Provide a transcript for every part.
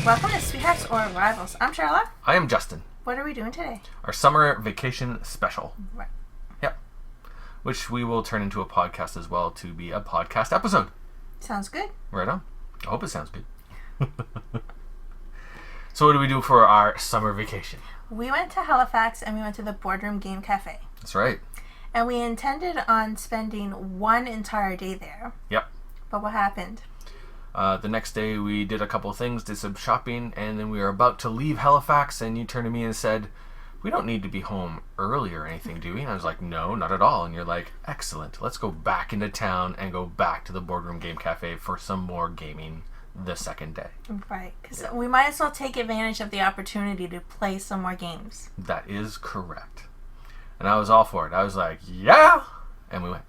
Welcome to Sweethearts or Rivals. I'm Charla. I am Justin. What are we doing today? Our summer vacation special. Right. Yep. Which we will turn into a podcast as well to be a podcast episode. Sounds good. Right on. I hope it sounds good. So what do we do for our summer vacation? We went to Halifax and we went to the Boardroom Game Cafe. That's right. And we intended on spending one entire day there. Yep. But what happened? The next day we did a couple of things, did some shopping, and then we were about to leave Halifax, and you turned to me and said, we don't need to be home early or anything, do we? And I was like, no, not at all. And you're like, excellent. Let's go back into town and go back to the Boardroom Game Cafe for some more gaming the second day. Right, because we might as well take advantage of the opportunity to play some more games. That is correct. And I was all for it. I was like, yeah! And we went.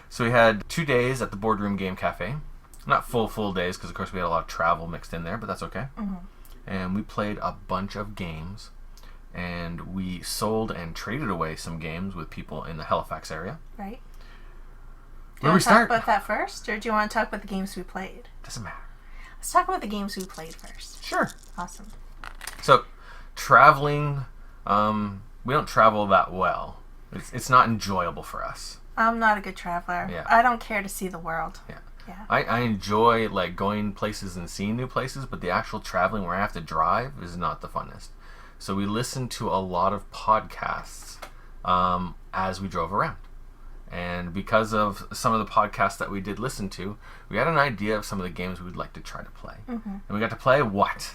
So we had 2 days at the Boardroom Game Cafe. Not full days, because of course we had a lot of travel mixed in there, but that's okay. Mm-hmm. And we played a bunch of games. And we sold and traded away some games with people in the Halifax area. Right. Where do we start? Talk about that first, or do you want to talk about the games we played? Doesn't matter. Let's talk about the games we played first. Sure. Awesome. So, traveling, we don't travel that well. It's not enjoyable for us. I'm not a good traveler. Yeah. I don't care to see the world. Yeah. Yeah. I enjoy like going places and seeing new places, but the actual traveling where I have to drive is not the funnest. So we listened to a lot of podcasts as we drove around. And because of some of the podcasts that we did listen to, we had an idea of some of the games we would like to try to play. Mm-hmm. And we got to play what?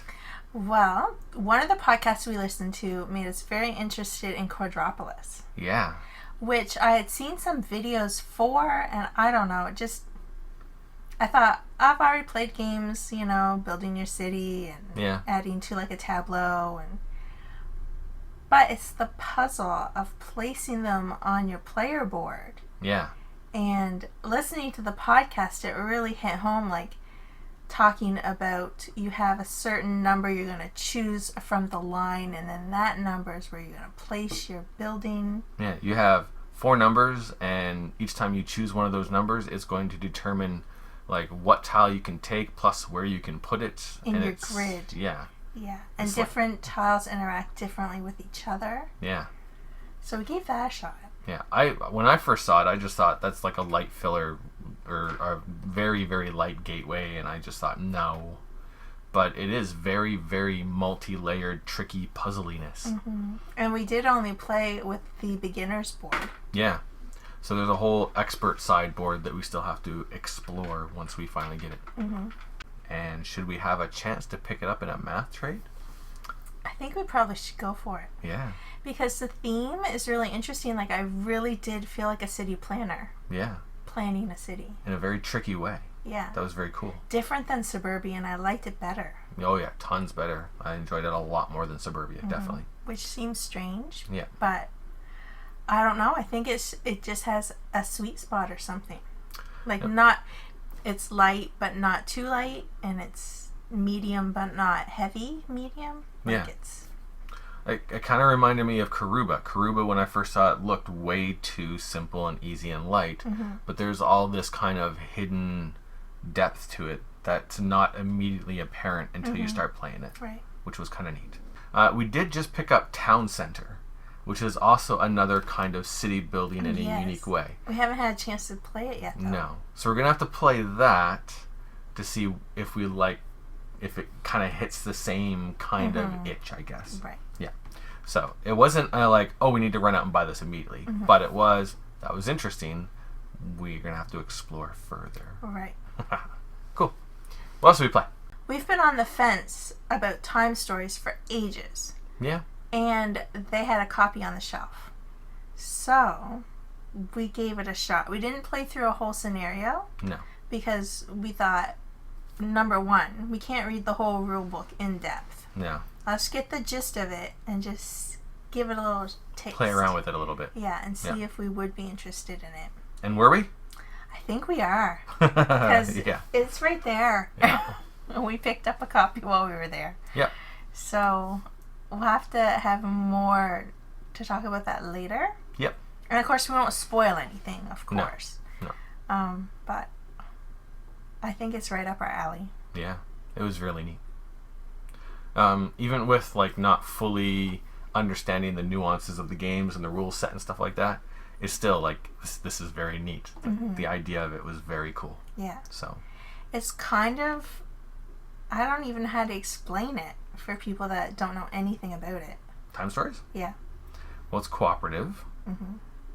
Well, one of the podcasts we listened to made us very interested in coraopolis. Yeah. Which I had seen some videos for, and I don't know, I thought, I've already played games, building your city and adding to like a tableau, but it's the puzzle of placing them on your player board. Yeah. And listening to the podcast, it really hit home, like talking about you have a certain number you're going to choose from the line, and then that number is where you're going to place your building. Yeah, you have 4 numbers, and each time you choose one of those numbers, it's going to determine like what tile you can take plus where you can put it in your grid. Yeah. Yeah, and different tiles interact differently with each other. Yeah. So we gave that a shot. Yeah, when I first saw it, I just thought that's like a light filler or a very, very light gateway, and I just thought no. But it is very, very multi-layered, tricky puzzliness. Mm-hmm. And we did only play with the beginner's board. Yeah. So there's a whole expert sideboard that we still have to explore once we finally get it. Mm-hmm. And should we have a chance to pick it up in a math trade? I think we probably should go for it. Yeah. Because the theme is really interesting. Like, I really did feel like a city planner. Yeah. Planning a city. In a very tricky way. Yeah. That was very cool. Different than Suburban. I liked it better. Oh, yeah. Tons better. I enjoyed it a lot more than Suburbia, definitely. Which seems strange. Yeah. But I don't know. I think it just has a sweet spot or something. Like, it's light but not too light, and it's medium but not heavy medium. Like It kind of reminded me of Karuba. Karuba, when I first saw it, looked way too simple and easy and light. Mm-hmm. But there's all this kind of hidden depth to it that's not immediately apparent until you start playing it. Right. Which was kind of neat. We did just pick up Town Center, which is also another kind of city building in a unique way. We haven't had a chance to play it yet, though. No. So we're going to have to play that to see if it kind of hits the same kind of itch, I guess. Right. Yeah. So it wasn't like, oh, we need to run out and buy this immediately. Mm-hmm. But that was interesting. We're going to have to explore further. Right. Cool. What else did we play? We've been on the fence about Time Stories for ages. Yeah. And they had a copy on the shelf. So we gave it a shot. We didn't play through a whole scenario. No. Because we thought, number one, we can't read the whole rule book in depth. No. Let's get the gist of it and just give it a little taste. Play around with it a little bit. Yeah, and see if we would be interested in it. And were we? I think we are. Because it's right there. Yeah. And we picked up a copy while we were there. Yep. So we'll have to have more to talk about that later. Yep. And of course, we won't spoil anything, of course. No. But I think it's right up our alley. Yeah. It was really neat. Even with like not fully understanding the nuances of the games and the rules set and stuff like that, it's still like this is very neat. The idea of it was very cool. Yeah. So it's kind of, I don't even know how to explain it for people that don't know anything about it. Time stories? Yeah. Well, it's cooperative.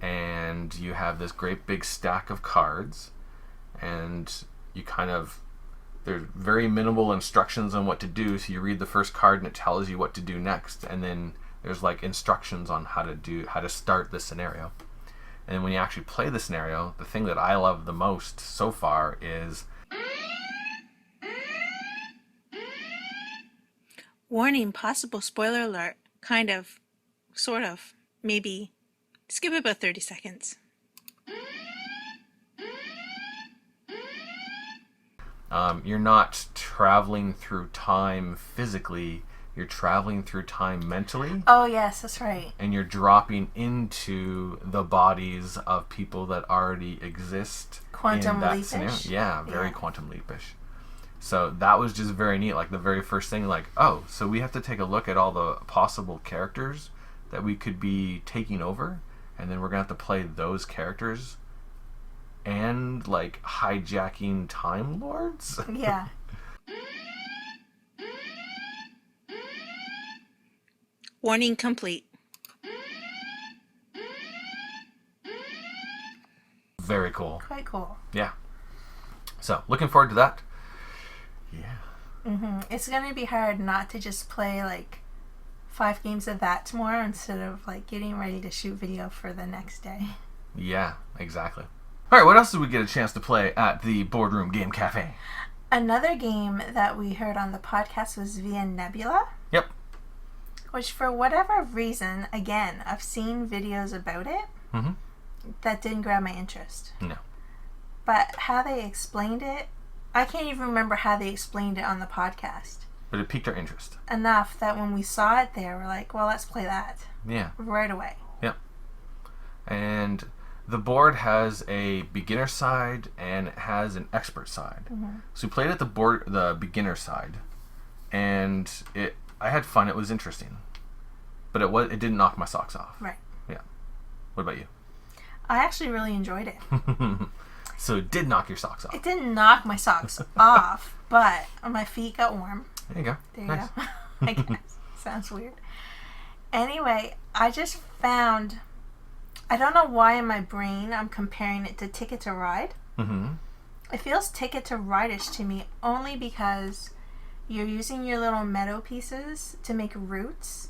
And you have this great big stack of cards, and you kind of, there's very minimal instructions on what to do, so you read the first card and it tells you what to do next, and then there's like instructions on how to start the scenario. And when you actually play the scenario, the thing that I love the most so far is... Warning, possible spoiler alert. Kind of. Sort of. Maybe. Skip about 30 seconds. You're not traveling through time physically, you're traveling through time mentally. Oh, yes, that's right. And you're dropping into the bodies of people that already exist Quantum in that leapish. scenario. Yeah, very quantum leapish. So that was just very neat. Like the very first thing, like, oh, so we have to take a look at all the possible characters that we could be taking over, and then we're going to have to play those characters and like hijacking Time Lords. Yeah. Warning complete. Very cool. Quite cool. Yeah. So looking forward to that. Yeah. It's going to be hard not to just play like 5 games of that tomorrow instead of like getting ready to shoot video for the next day. Yeah, exactly. All right, what else did we get a chance to play at the Boardroom Game Cafe? Another game that we heard on the podcast was via Nebula. Yep. Which, for whatever reason, again, I've seen videos about it that didn't grab my interest. No. But how they explained it, I can't even remember how they explained it on the podcast. But it piqued our interest. Enough that when we saw it there, we're like, well, let's play that. Yeah. Right away. Yep. And the board has a beginner side and it has an expert side. So we played at the beginner side, and I had fun. It was interesting, but it didn't knock my socks off. Right. Yeah. What about you? I actually really enjoyed it. So it did knock your socks off. It didn't knock my socks off, but my feet got warm. There you go. There you Nice. go. I guess. Sounds weird. Anyway, I just found, I don't know why in my brain I'm comparing it to Ticket to Ride. It feels Ticket to Ride-ish to me only because you're using your little meadow pieces to make routes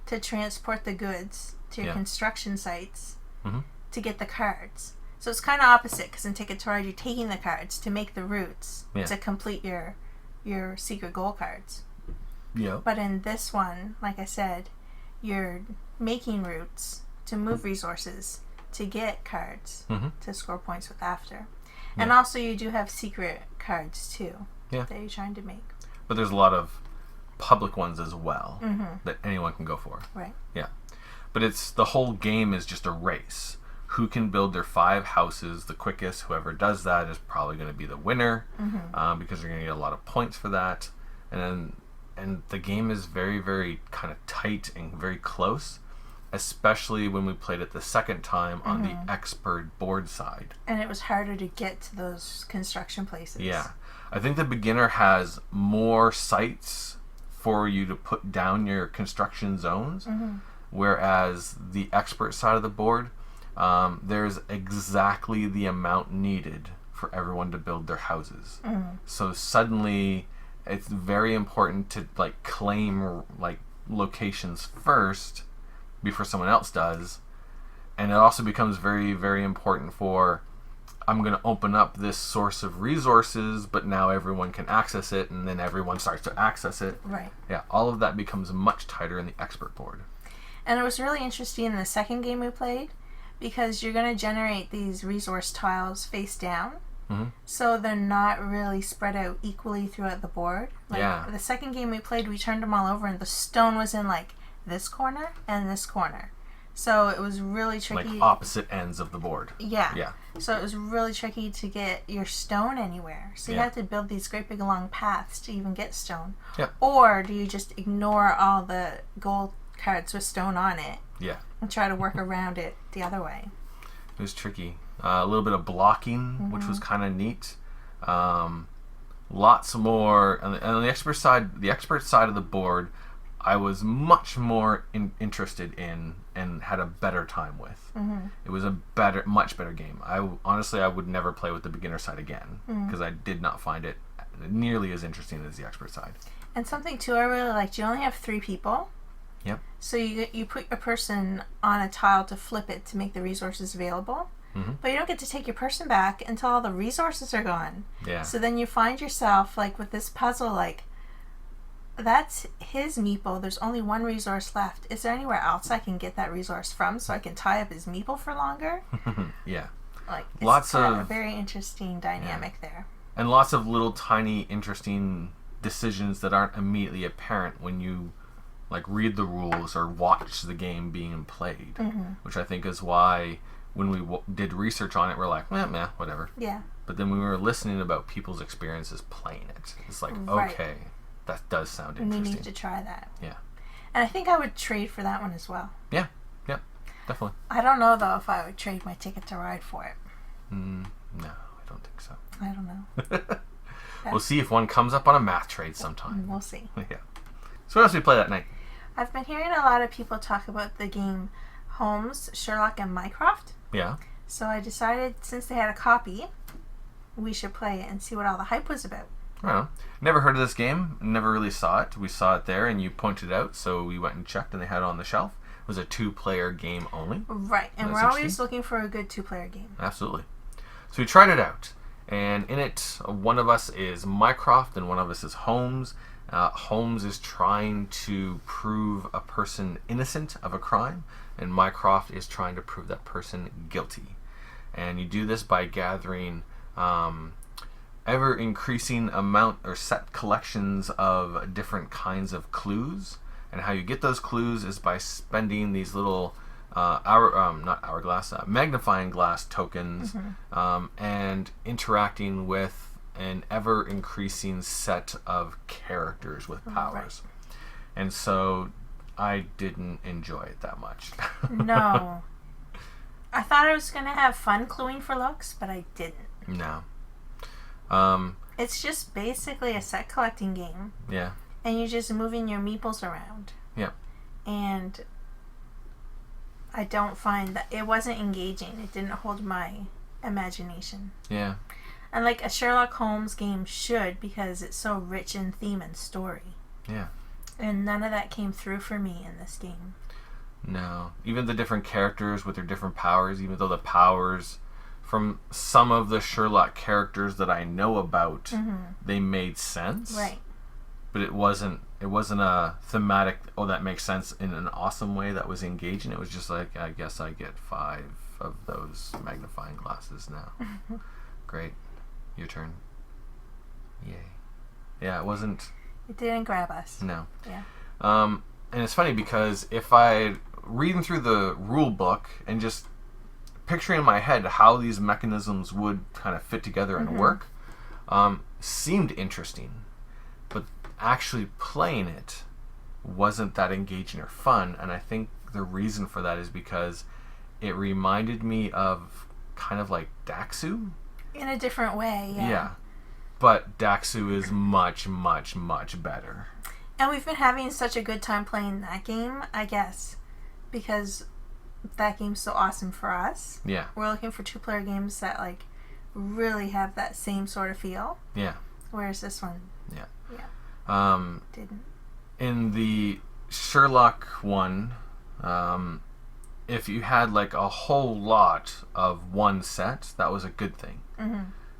to transport the goods to your construction sites to get the cards. So it's kind of opposite, because in Ticket to Ride you're taking the cards to make the routes to complete your secret goal cards. Yeah. But in this one, like I said, you're making routes to move resources to get cards to score points with after. And also you do have secret cards too that you're trying to make. But there's a lot of public ones as well that anyone can go for. Right. Yeah. But the whole game is just a race. Who can build their 5 houses the quickest? Whoever does that is probably going to be the winner because they're going to get a lot of points for that. And the game is very, very kind of tight and very close, especially when we played it the second time on the expert board side. And it was harder to get to those construction places. Yeah. I think the beginner has more sites for you to put down your construction zones, whereas the expert side of the board, there's exactly the amount needed for everyone to build their houses. So suddenly it's very important to like claim like locations first before someone else does. And it also becomes very, very important for, I'm going to open up this source of resources, but now everyone can access it, and then everyone starts to access it. Right. Yeah, all of that becomes much tighter in the expert board. And it was really interesting in the second game we played, because you're going to generate these resource tiles face down, so they're not really spread out equally throughout the board. Like the second game we played, we turned them all over, and the stone was in like this corner and this corner. So it was really tricky. Like opposite ends of the board. Yeah. Yeah. So it was really tricky to get your stone anywhere. So you had to build these great big long paths to even get stone. Yeah. Or do you just ignore all the gold cards with stone on it? Yeah. And try to work around it the other way. It was tricky. A little bit of blocking, which was kind of neat. Lots more on the expert side. The expert side of the board, I was much more interested in and had a better time with. It was a much better game. Honestly, I would never play with the beginner side again because I did not find it nearly as interesting as the expert side. And something too I really liked, you only have 3 people. Yep. So you put a person on a tile to flip it to make the resources available. But you don't get to take your person back until all the resources are gone. Yeah. So then you find yourself like with this puzzle, like that's his meeple. There's only 1 resource left. Is there anywhere else I can get that resource from so I can tie up his meeple for longer? Yeah. Like it's lots of a very interesting dynamic there. And lots of little tiny interesting decisions that aren't immediately apparent when you like read the rules or watch the game being played, which I think is why when we did research on it, we're like, meh, whatever. Yeah. But then when we were listening about people's experiences playing it, it's like, okay, that does sound interesting. We need to try that. Yeah. And I think I would trade for that one as well. Yeah, definitely. I don't know, though, if I would trade my ticket to ride for it. No, I don't think so. I don't know. We'll see if one comes up on a math trade sometime. We'll see. Yeah. So what else did we play that night? I've been hearing a lot of people talk about the game Holmes, Sherlock, and Mycroft. Yeah. So I decided, since they had a copy, we should play it and see what all the hype was about. Well, never heard of this game. Never really saw it. We saw it there, and you pointed it out, so we went and checked, and they had it on the shelf. It was a 2-player game only. Right, and we're always looking for a good 2-player game. Absolutely. So we tried it out, and in it, one of us is Mycroft, and one of us is Holmes. Holmes is trying to prove a person innocent of a crime, and Mycroft is trying to prove that person guilty. And you do this by gathering ever increasing amount or set collections of different kinds of clues. And how you get those clues is by spending these little magnifying glass tokens and interacting with an ever increasing set of characters with powers. And so I didn't enjoy it that much. No. I thought I was going to have fun cluing for looks, but I didn't. No. It's just basically a set collecting game. Yeah. And you're just moving your meeples around. Yeah. And I don't find that it wasn't engaging. It didn't hold my imagination. Yeah. And like a Sherlock Holmes game should, because it's so rich in theme and story. Yeah. And none of that came through for me in this game. No. Even the different characters with their different powers, even though the powers from some of the Sherlock characters that I know about, they made sense. Right. But it wasn't a thematic, oh, that makes sense in an awesome way that was engaging. It was just like, I guess I get 5 of those magnifying glasses now. Great. Your turn. Yay. Yeah, it wasn't... It didn't grab us. No. Yeah. And it's funny because if I reading through the rule book and just picturing in my head how these mechanisms would kind of fit together and work, seemed interesting. But actually playing it wasn't that engaging or fun, and I think the reason for that is because it reminded me of kind of like Daxu. In a different way, yeah. Yeah. But Daxu is much, much, much better. And we've been having such a good time playing that game, I guess, because that game's so awesome for us. Yeah. We're looking for 2-player games that like really have that same sort of feel. Yeah. Whereas this one, didn't. In the Sherlock one, if you had like a whole lot of one set, that was a good thing.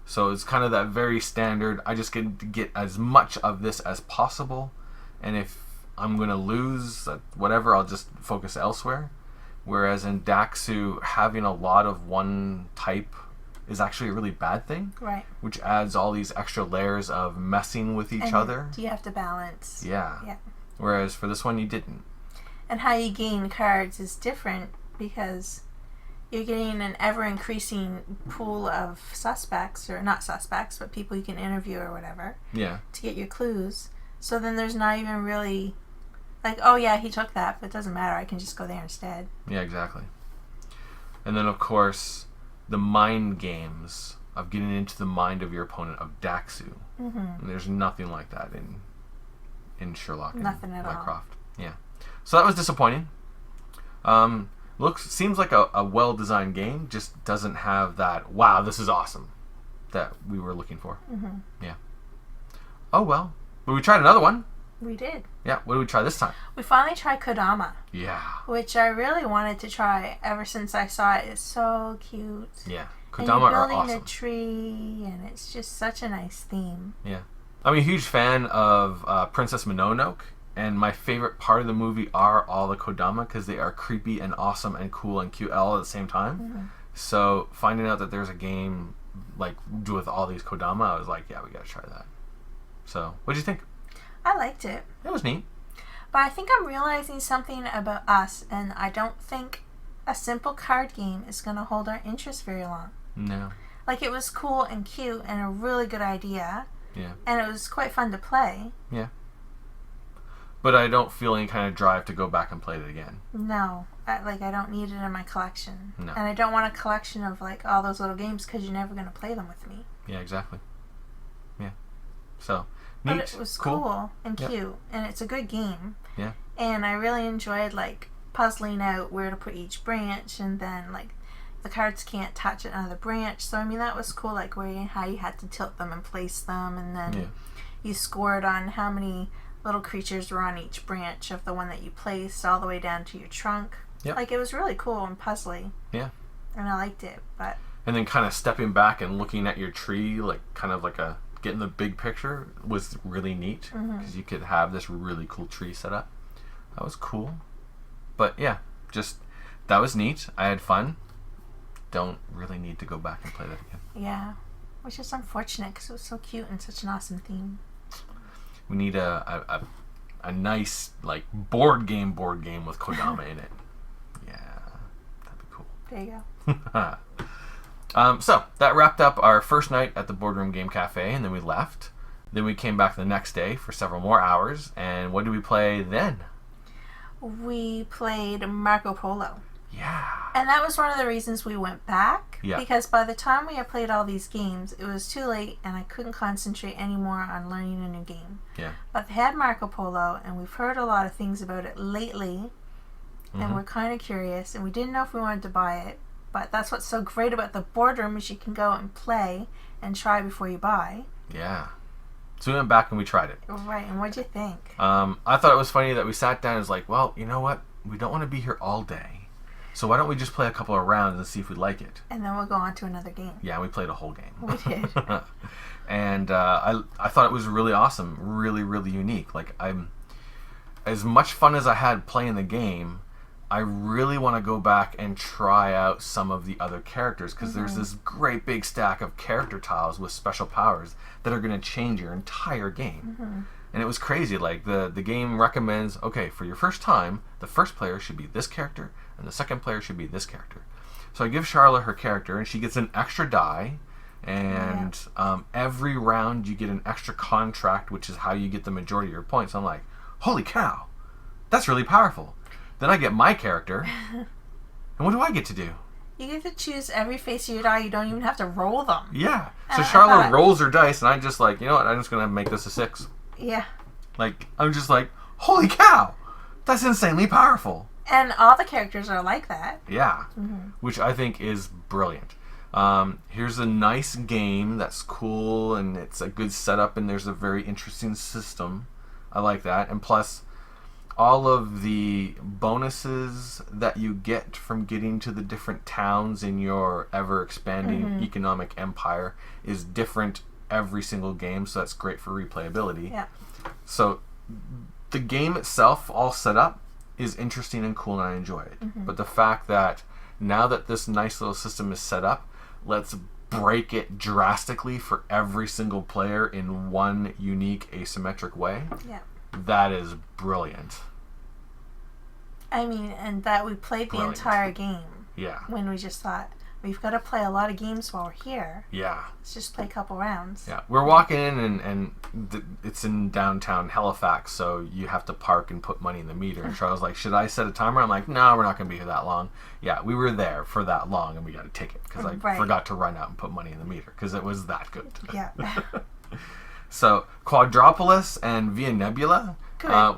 So it's kind of that very standard, I just get to get as much of this as possible, and if I'm going to lose whatever, I'll just focus elsewhere. Whereas in Daxu, having a lot of one type is actually a really bad thing. Right. Which adds all these extra layers of messing with each other. You have to balance. Yeah. Whereas for this one, you didn't. And how you gain cards is different because you're getting an ever-increasing pool of suspects, or not suspects, but people you can interview or whatever. Yeah. To get your clues. So then there's not even really, like, oh yeah, he took that, but it doesn't matter. I can just go there instead. Yeah, exactly. And then, of course, the mind games of getting into the mind of your opponent, of Daxu. Mm-hmm. And there's nothing like that in Sherlock. Nothing at Mycroft. All. Yeah. So that was disappointing. Seems like a well-designed game, just doesn't have that, wow, this is awesome, that we were looking for. Mm-hmm. Yeah. Oh, well. But we tried another one. We did. Yeah. What did we try this time? We finally tried Kodama. Yeah. Which I really wanted to try ever since I saw it. It's so cute. Yeah. Kodama and you're building are awesome. a tree, and it's just such a nice theme. Yeah. I'm a huge fan of Princess Mononoke. And my favorite part of the movie are all the Kodama, because they are creepy and awesome and cool and cute all at the same time. Mm-hmm. So finding out that there's a game like with all these Kodama, I was like, yeah, we gotta try that. So, what did you think? I liked it. It was neat. But I think I'm realizing something about us, and I don't think a simple card game is going to hold our interest very long. No. Like, it was cool and cute and a really good idea. Yeah. And it was quite fun to play. Yeah. But I don't feel any kind of drive to go back and play it again. No. I don't need it in my collection. No. And I don't want a collection of, like, all those little games, because you're never going to play them with me. Yeah, exactly. Yeah. So, neat. But it was cool and cute. And it's a good game. Yeah. And I really enjoyed, like, puzzling out where to put each branch, and then, like, the cards can't touch another branch. So, I mean, that was cool, like, how you had to tilt them and place them, and then you scored on how many little creatures were on each branch of the one that you placed, all the way down to your trunk. Yep. Like, it was really cool and puzzly. Yeah. And I liked it, but... And then kind of stepping back and looking at your tree, like, kind of like getting the big picture was really neat, because you could have this really cool tree set up. That was cool. But yeah, just that was neat. I had fun. Don't really need to go back and play that again. Yeah, which is unfortunate, because it was so cute and such an awesome theme. We need a nice, like, board game with Kodama in it. Yeah, that'd be cool. There you go. So that wrapped up our first night at the Boardroom Game Cafe, and then we left. Then we came back the next day for several more hours, and what did we play then? We played Marco Polo. Yeah. And that was one of the reasons we went back. Yeah. Because by the time we had played all these games, it was too late, and I couldn't concentrate anymore on learning a new game. Yeah. But they had Marco Polo, and we've heard a lot of things about it lately, and we're kind of curious, and we didn't know if we wanted to buy it. But that's what's so great about the boardroom, is you can go and play and try before you buy. Yeah. So we went back and we tried it. Right, and what'd you think? I thought it was funny that we sat down and was like, well, you know what? We don't want to be here all day. So why don't we just play a couple of rounds and see if we like it? And then we'll go on to another game. Yeah, we played a whole game. We did. And I thought it was really awesome, really, really unique. Like, as much fun as I had playing the game, I really want to go back and try out some of the other characters, because there's this great big stack of character tiles with special powers that are going to change your entire game. And it was crazy. Like, the game recommends, okay, for your first time, the first player should be this character, and the second player should be this character. So I give Charla her character, and she gets an extra die, and every round you get an extra contract, which is how you get the majority of your points. I'm like, holy cow, that's really powerful. Then I get my character, and what do I get to do? You get to choose every face of your die. You don't even have to roll them. Yeah. So Charla rolls her dice, and I'm just like, you know what, I'm just going to make this a 6. Yeah. Like, I'm just like, holy cow, that's insanely powerful. And all the characters are like that. Yeah. Which I think is brilliant. Here's a nice game that's cool, and it's a good setup, and there's a very interesting system. I like that. And plus, all of the bonuses that you get from getting to the different towns in your ever-expanding economic empire is different every single game, so that's great for replayability. Yeah. So the game itself, all set up, is interesting and cool, and I enjoy it. But the fact that now that this nice little system is set up, let's break it drastically for every single player in one unique asymmetric way. Yeah. That is brilliant. I mean, and that we played the entire game. Yeah. When we just thought, we've got to play a lot of games while we're here. Yeah. Let's just play a couple rounds. Yeah. We're walking in and it's in downtown Halifax, so you have to park and put money in the meter. And Charles like, should I set a timer? I'm like, no, we're not going to be here that long. Yeah, we were there for that long and we got a ticket because I forgot to run out and put money in the meter because it was that good. Yeah. So, Quadropolis and Via Nebula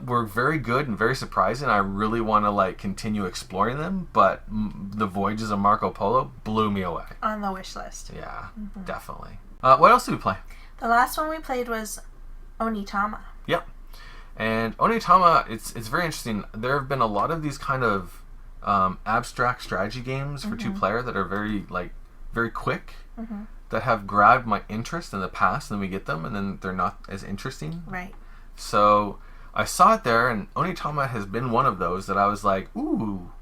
were very good and very surprising. I really want to continue exploring them, but the Voyages of Marco Polo blew me away. On the wish list. Yeah, definitely. What else did we play? The last one we played was Tama. Yep. And Tama, it's very interesting. There have been a lot of these kind of abstract strategy games for 2-player that are very quick. That have grabbed my interest in the past, and then we get them, and then they're not as interesting. Right. So I saw it there, and Onitama has been one of those that I was like, ooh.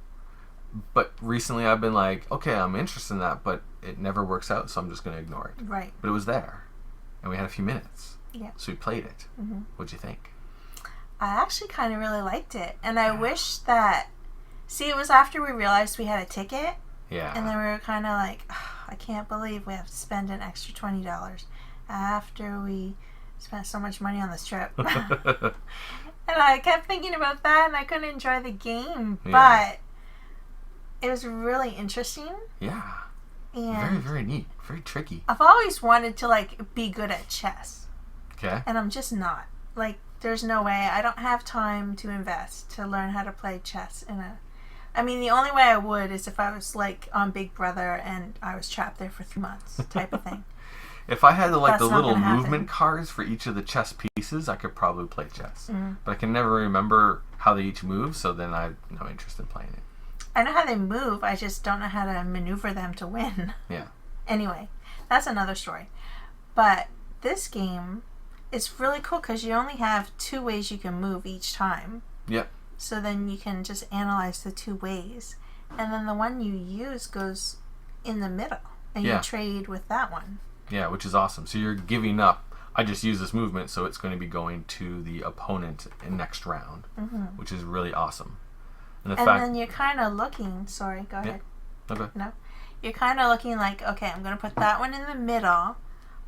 But recently I've been like, okay, I'm interested in that, but it never works out, so I'm just going to ignore it. Right. But it was there, and we had a few minutes. Yeah. So we played it. What'd you think? I actually kind of really liked it, and I wish that... See, it was after we realized we had a ticket. Yeah. And then we were kind of like, oh, I can't believe we have to spend an extra $20 after we spent so much money on this trip. And I kept thinking about that, and I couldn't enjoy the game. Yeah. But it was really interesting. Yeah. And very, very neat. Very tricky. I've always wanted to, be good at chess. Okay. And I'm just not. There's no way. I don't have time to invest to learn how to play chess I mean, the only way I would is if I was, on Big Brother and I was trapped there for 3 months type of thing. If I had the little movement cards for each of the chess pieces, I could probably play chess. But I can never remember how they each move, so then I have no interest in playing it. I know how they move, I just don't know how to maneuver them to win. Yeah. Anyway, that's another story. But this game is really cool because you only have 2 ways you can move each time. Yep. So then you can just analyze the 2 ways. And then the one you use goes in the middle. And you trade with that one. Yeah, which is awesome. So you're giving up, I just use this movement, so it's going to be going to the opponent in next round. Which is really awesome. And then you're kind of looking... Sorry, go ahead. Okay. No? You're kind of looking like, okay, I'm going to put that one in the middle.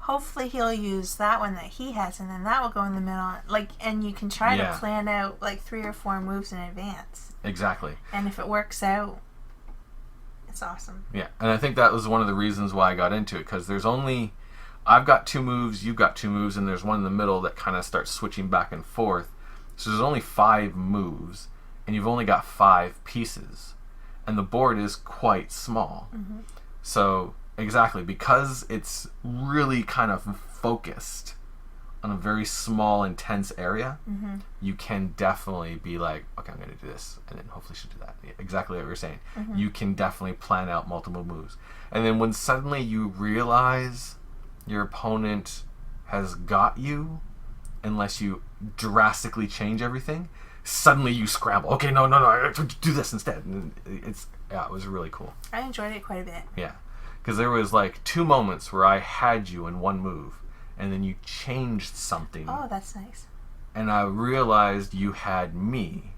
Hopefully he'll use that one that he has, and then that will go in the middle. And you can try to plan out 3 or 4 moves in advance. Exactly. And if it works out, it's awesome. Yeah, and I think that was one of the reasons why I got into it, because I've got 2 moves, you've got 2 moves, and there's one in the middle that kind of starts switching back and forth. So there's only 5 moves, and you've only got 5 pieces. And the board is quite small. So... Exactly, because it's really kind of focused on a very small, intense area, you can definitely be like, okay, I'm going to do this, and then hopefully she'll do that. Yeah, exactly what you're saying. You can definitely plan out multiple moves. And then when suddenly you realize your opponent has got you, unless you drastically change everything, suddenly you scramble. Okay, no, I have to do this instead. And it was really cool. I enjoyed it quite a bit. Yeah. Because there was 2 moments where I had you in one move, and then you changed something. Oh, that's nice. And I realized you had me.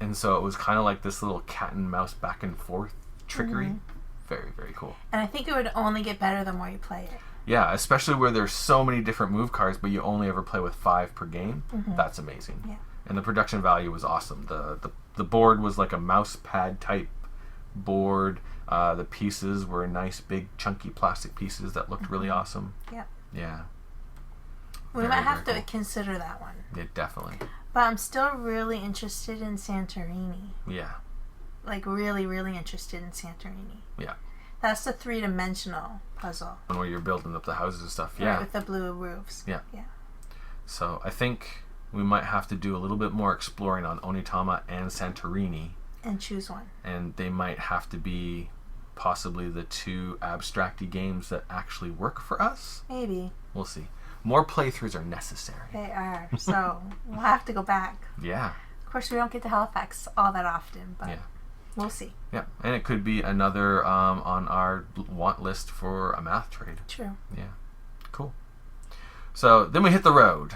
And so it was kind of like this little cat and mouse back and forth trickery. Very, very cool. And I think it would only get better the more you play it. Yeah, especially where there's so many different move cards, but you only ever play with 5 per game. That's amazing. Yeah. And the production value was awesome. The board was like a mouse pad type board. The pieces were nice, big, chunky plastic pieces that looked really awesome. Yeah. Yeah. We might have to consider that one. Yeah, definitely. But I'm still really interested in Santorini. Yeah. Really, really interested in Santorini. Yeah. That's the 3-dimensional puzzle. Where you're building up the houses and stuff. Right, Yeah. with the blue roofs. Yeah. Yeah. So I think we might have to do a little bit more exploring on Onitama and Santorini. And choose one. And they might have to be possibly the 2 abstracty games that actually work for us. Maybe. We'll see. More playthroughs are necessary. They are. So we'll have to go back. Yeah. Of course, we don't get to Halifax all that often, but we'll see. Yeah. And it could be another on our want list for a math trade. True. Yeah. Cool. So then we hit the road.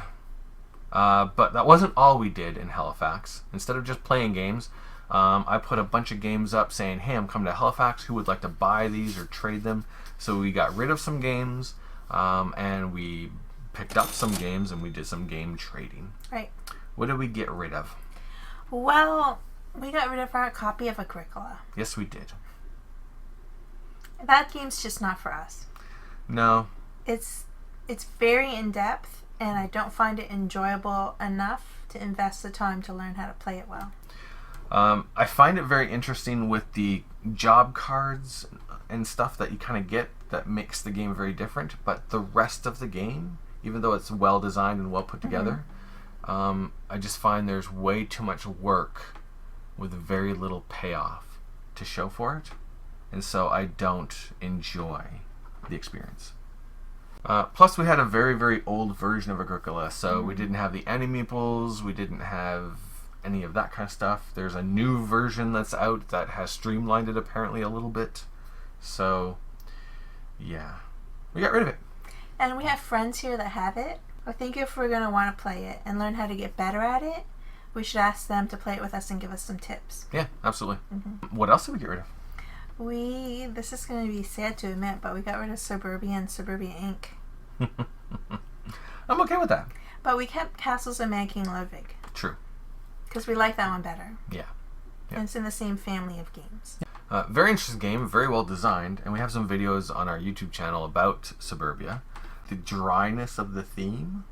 But that wasn't all we did in Halifax. Instead of just playing games, I put a bunch of games up saying, hey, I'm coming to Halifax. Who would like to buy these or trade them? So we got rid of some games, and we picked up some games, and we did some game trading. Right. What did we get rid of? Well, we got rid of our copy of Agricola. Yes, we did. That game's just not for us. No. It's very in-depth, and I don't find it enjoyable enough to invest the time to learn how to play it well. I find it very interesting with the job cards and stuff that you kind of get that makes the game very different, but the rest of the game, even though it's well designed and well put together, I just find there's way too much work with very little payoff to show for it, and so I don't enjoy the experience. Plus, we had a very, very old version of Agricola, so we didn't have the enemy meeples, we didn't have any of that kind of stuff. There's a new version that's out that has streamlined it apparently a little bit. So, yeah. We got rid of it. And we have friends here that have it. I think if we're going to want to play it and learn how to get better at it, we should ask them to play it with us and give us some tips. Yeah, absolutely. What else did we get rid of? This is going to be sad to admit, but we got rid of Suburban Inc. I'm okay with that. But we kept Castles of Mad King Ludwig. True. Because we like that one better. Yeah. And it's in the same family of games. Very interesting game, very well designed, and we have some videos on our YouTube channel about Suburbia. The dryness of the theme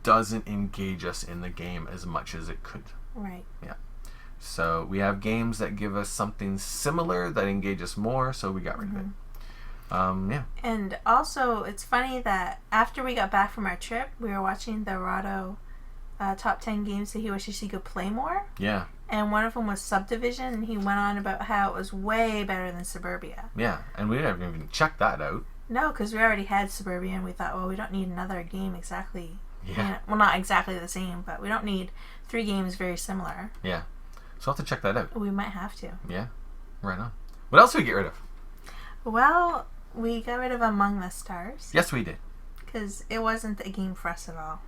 doesn't engage us in the game as much as it could. Right. Yeah. So we have games that give us something similar that engage us more, so we got rid of it. Yeah. And also, it's funny that after we got back from our trip, we were watching the Rado top 10 games that he wishes he could play more. Yeah. And one of them was Subdivision, and he went on about how it was way better than Suburbia. Yeah, and we didn't even check that out. No, because we already had Suburbia, and we thought, well, we don't need another game exactly. Yeah. Well, not exactly the same, but we don't need 3 games very similar. Yeah. So I'll have to check that out. We might have to. Yeah. Right on. What else did we get rid of? Well, we got rid of Among the Stars. Yes, we did. Because it wasn't a game for us at all.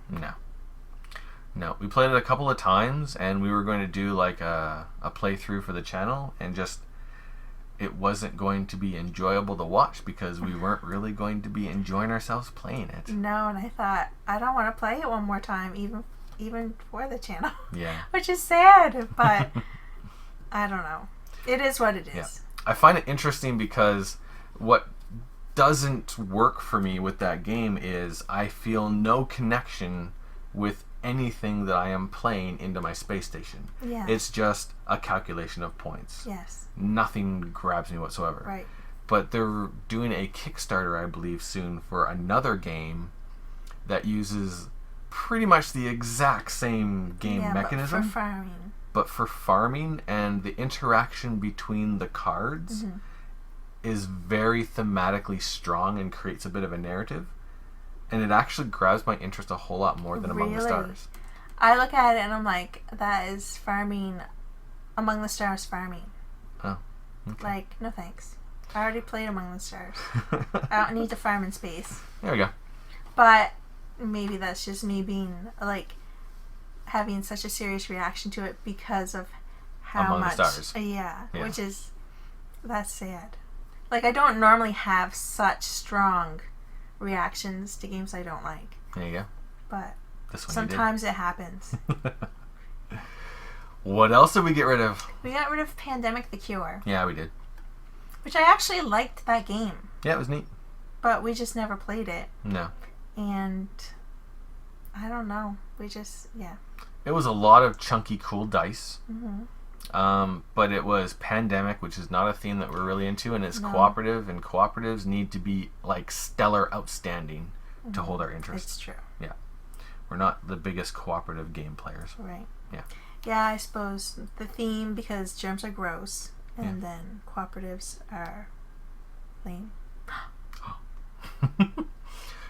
No, we played it a couple of times, and we were going to do like a playthrough for the channel, and just it wasn't going to be enjoyable to watch because we weren't really going to be enjoying ourselves playing it. No, and I thought, I don't want to play it one more time, even for the channel. Yeah. Which is sad, but I don't know. It is what it is. Yeah. I find it interesting because what doesn't work for me with that game is I feel no connection with anything that I am playing into my space station. Yeah. It's just a calculation of points. Yes. Nothing grabs me whatsoever. Right. But they're doing a Kickstarter, I believe, soon for another game that uses pretty much the exact same game mechanism. But for farming, and the interaction between the cards is very thematically strong and creates a bit of a narrative. And it actually grabs my interest a whole lot more than Among the Stars. I look at it and I'm like, that is farming, Among the Stars farming. Oh, okay. Like, no thanks. I already played Among the Stars. I don't need to farm in space. There we go. But maybe that's just me being, like, having such a serious reaction to it because of how Among much... the Stars. Yeah, which is... That's sad. Like, I don't normally have such strong reactions to games I don't like. There you go. But this one sometimes it happens. What else did we get rid of? We got rid of Pandemic the Cure. Yeah, we did. Which I actually liked that game. Yeah, it was neat. But we just never played it. No. And I don't know. We just, It was a lot of chunky, cool dice. But it was pandemic, which is not a theme that we're really into, and it's cooperative, and cooperatives need to be like stellar, outstanding to hold our interest. It's true. Yeah. We're not the biggest cooperative game players. Right. Yeah. Yeah, I suppose the theme, because germs are gross, and then cooperatives are lame.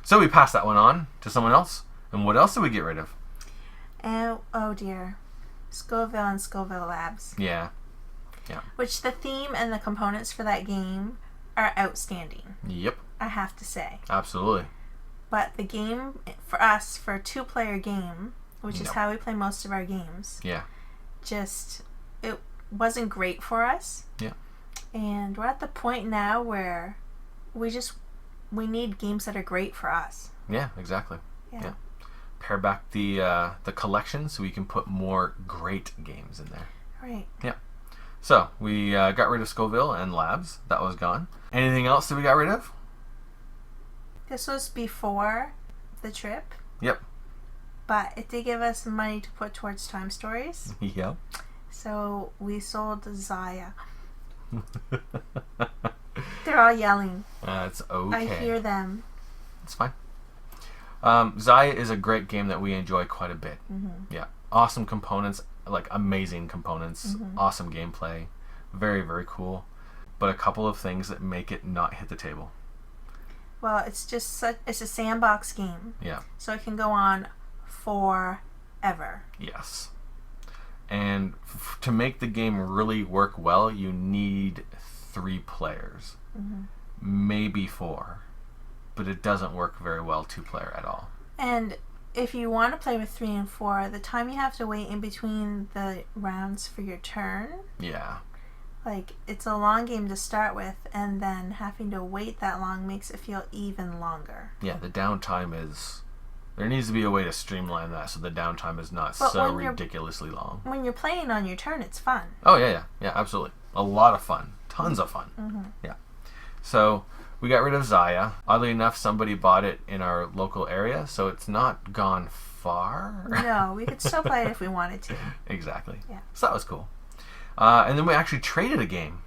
So we passed that one on to someone else. And what else did we get rid of? Oh dear. Scovel and Scovel Labs. Yeah. Yeah. Which the theme and the components for that game are outstanding. Yep. I have to say. Absolutely. But the game, for us, for a 2-player game, which is how we play most of our games, yeah, it wasn't great for us. Yeah. And we're at the point now where we need games that are great for us. Yeah, exactly. Yeah. Pare back the collection so we can put more great games in there. Right. Yeah. So we got rid of Scovel and Labs. That was gone. Anything else that we got rid of? This was before the trip. Yep. But it did give us money to put towards Time Stories. Yep. So we sold Zaya. They're all yelling. It's okay. I hear them. It's fine. Zaya is a great game that we enjoy quite a bit. Mm-hmm. Yeah. Awesome components, like amazing components, Mm-hmm. awesome gameplay, very, very cool. But a couple of things that make it not hit the table. Well, it's a sandbox game. Yeah. So it can go on forever. Yes. And to make the game really work well, you need 3 players. Mm-hmm. Maybe 4. But it doesn't work very well 2-player at all. And if you want to play with 3 and 4, the time you have to wait in between the rounds for your turn, Yeah. like, it's a long game to start with, and then having to wait that long makes it feel even longer. Yeah, the downtime is... There needs to be a way to streamline that so the downtime is not But so ridiculously long. When you're playing on your turn, it's fun. Oh, yeah. Yeah, absolutely. A lot of fun. Tons of fun. Mm-hmm. Yeah. So, we got rid of Zaya. Oddly enough, somebody bought it in our local area, so it's not gone far. No, we could still play it if we wanted to. Exactly. Yeah. So that was cool. And then we actually traded a game.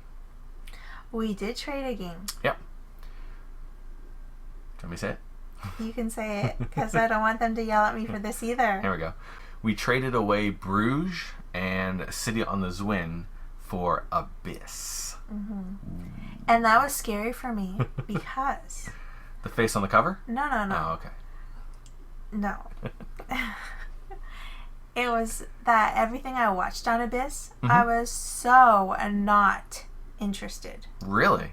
We did trade a game. Yep. Do you want me to say it? You can say it, because I don't want them to yell at me for this either. Here we go. We traded away Bruges and City on the Zwin for Abyss. Mm-hmm. And that was scary for me, because... The face on the cover? No. Oh, okay. No. It was that everything I watched on Abyss, Mm-hmm. I was so not interested. Really?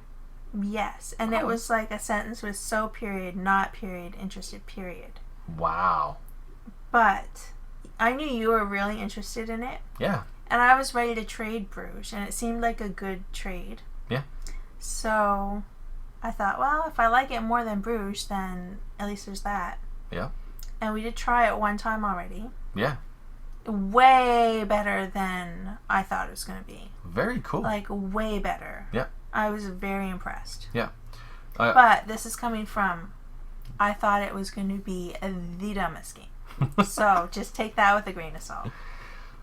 Yes. And it was like a sentence with so period, not period, interested period. Wow. But I knew you were really interested in it. Yeah. And I was ready to trade Bruges, and it seemed like a good trade. Yeah. So I thought, well, if I like it more than Bruges, then at least there's that. Yeah. And we did try it one time already. Yeah. Way better than I thought it was going to be. Very cool. Like, way better. Yeah. I was very impressed. Yeah. But this is coming from, I thought it was going to be the dumbest game. So just take that with a grain of salt.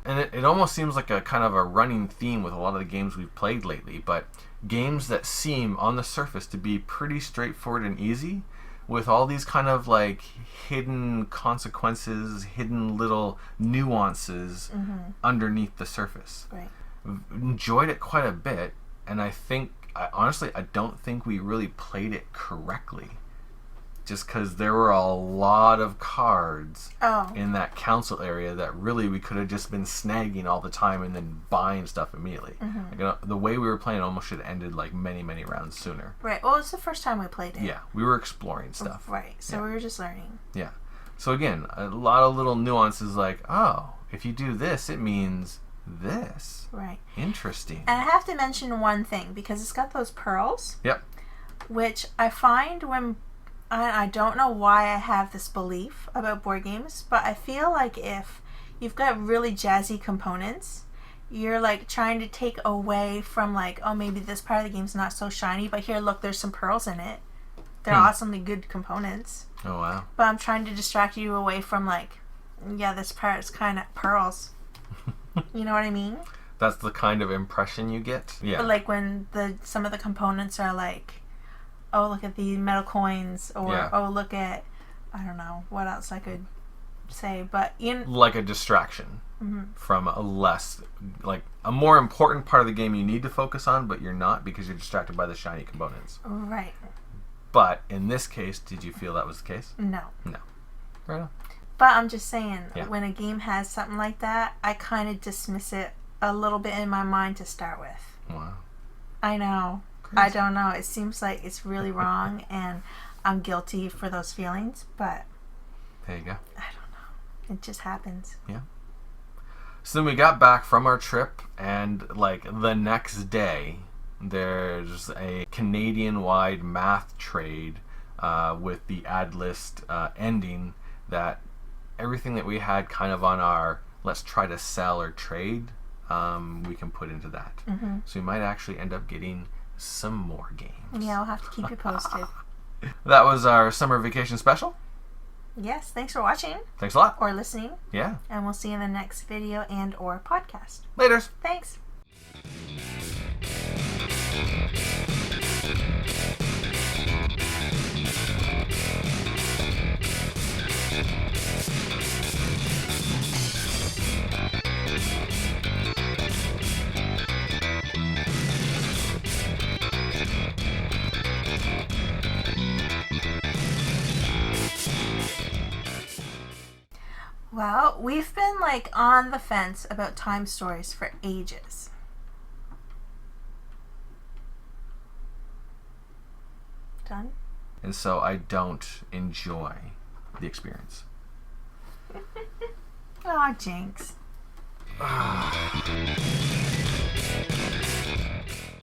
And it almost seems like a kind of a running theme with a lot of the games we've played lately, but games that seem on the surface to be pretty straightforward and easy, with all these kind of like hidden consequences, hidden little nuances underneath the surface. Right. Enjoyed it quite a bit, and honestly, I don't think we really played it correctly. Just because there were a lot of cards in that council area that really we could have just been snagging all the time and then buying stuff immediately. Mm-hmm. Like, the way we were playing almost should have ended like many, many rounds sooner. Right. Well, it's the first time we played it. Yeah, we were exploring stuff. Right. So we were just learning. Yeah. So again, a lot of little nuances like, oh, if you do this, it means this. Right. Interesting. And I have to mention one thing, because it's got those pearls. Yep. Which I find when... I don't know why I have this belief about board games, but I feel like if you've got really jazzy components, you're like trying to take away from like, oh, maybe this part of the game's not so shiny, but here, look, there's some pearls in it. They're awesomely good components. Oh, wow. But I'm trying to distract you away from like, yeah, this part is kind of pearls. You know what I mean? That's the kind of impression you get? Yeah. But like when some of the components are like, oh, look at the metal coins, or oh, look at, I don't know what else I could say, but like a distraction from a more important part of the game you need to focus on, but you're not because you're distracted by the shiny components. Right. But in this case, did you feel that was the case? No. Right on. But I'm just saying, when a game has something like that, I kind of dismiss it a little bit in my mind to start with. Wow. I know. I don't know. It seems like it's really wrong, and I'm guilty for those feelings, but... There you go. I don't know. It just happens. Yeah. So then we got back from our trip, and like the next day, there's a Canadian-wide math trade with the ad list ending that everything that we had kind of on our let's try to sell or trade, we can put into that. Mm-hmm. So we might actually end up getting some more games. Yeah, I'll have to keep you posted. That was our summer vacation special. Yes, thanks for watching. Thanks a lot. Or listening. Yeah. And we'll see you in the next video and or podcast. Laters. Thanks. Well, we've been like on the fence about time stories for ages. Done? And so I don't enjoy the experience. Aw, Jinx.